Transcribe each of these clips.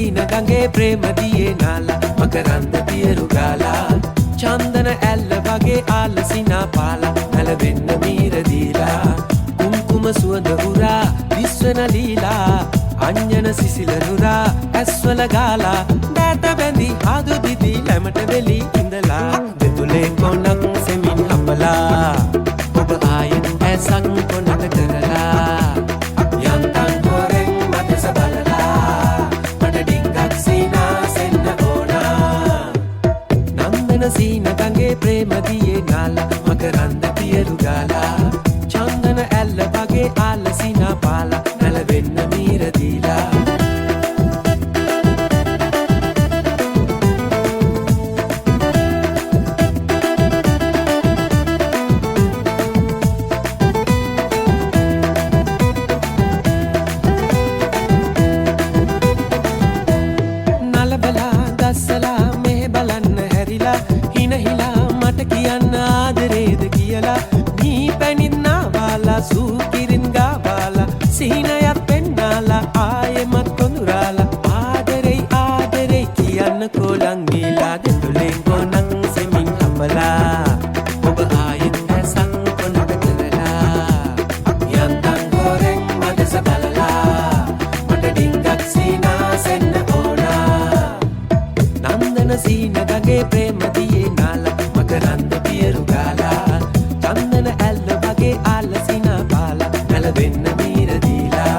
සීන ගඟේ ප්‍රේම දියේ නාලා මකරන්ද පියරු ගාලා චන්දන ඇල්ල වගේ ආලසිනා පාලා නැලවෙන්න මීර දීලා කුම්කුම සුවඳ උරා විශ්වන ලීලා අඤ්ඤන සිසිල නුරා ඇස්වල ගාලා දැට බැඳි හදු දිදි ලැමට වෙලි ඉඳලා දෙතුලේ කොනක් සෙමින් අපලා ඔබ ආයෙත් ඇසක් කොනට කරලා යන්තම් හොරෙන් මතස බලලා මට ඩිංගක් සීනා සෙන්න ඕනා නන්දන සීන ගඟේ ප්‍රේම දියේ නාලා මකරන්ද පියරු ගාලා චන්දන ඇල්ල වගේ ආලසිනා පාලා නැලවෙන්න මීර දීලා නලබලා දස්සලා මෙහෙ බලන්න හැරිලා හිනහිලා මට කියන්න ආදරේද කියලා මී පැනින්නා වාලා සූකිරින් ගාවාලා සීනයත් පෙන්නාලා ආයෙමත් කොඳුරාලා ආදරෙයි ආදරෙයි කියන්න කොලං ගීලා දෙතුලෙන් කොනක් සෙමින් අපලා ඔබ ආයෙත් ඇසක් කොනට කරලා යන්තම් හොරෙන් මදස බලලා මට ඩිංගක් සීනා සෙන්න ඕනා නන්දන සීන ගඟේ ප්‍රේම දියේ නාලා මකරන්ද පියරු ගාලා චන්දන ඇල්ල වගේ ආලසිනා පාලා නැලවෙන්න මීර දීලා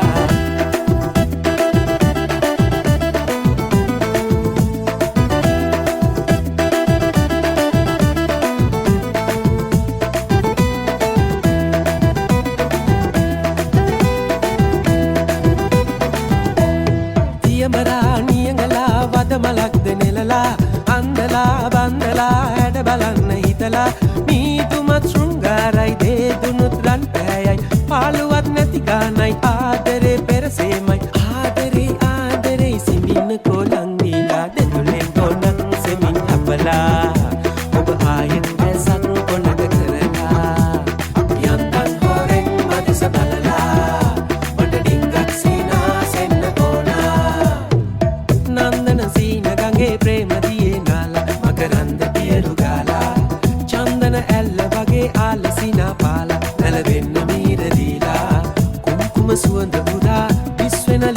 තියමරා නියඟලා වදමලක්ද නෙලලා අන්දලා බන්දලා හැඩ බලන්න හිතලා මීතුමත් ශෘංගාරයි දේදුනුත් රන් පෑයයි පාළුවත් නැති ගානයි ආදරේ පෙරසේමයි ආදරේ ආදරේ සිමින්න කොලං දීලා දෙතුලෙන් කොනක් සෙමින් අපලා ඔබ ආයෙත් ඇසක් කොනට කරලා යන්තම් හොරෙන් මදස බලලා මට ඩිංගක් සීනා සෙන්න ඕනා නන්දන සීන ගඟේ ප්‍රේම දියේ නාලා මකරන්ද පියරු ගාලා චන්දන ඇල්ල වගේ ආලසිනා පාලා නැලවෙන්න මීර දීලා කුම්කුම සුවඳ උරා විශ්වෙන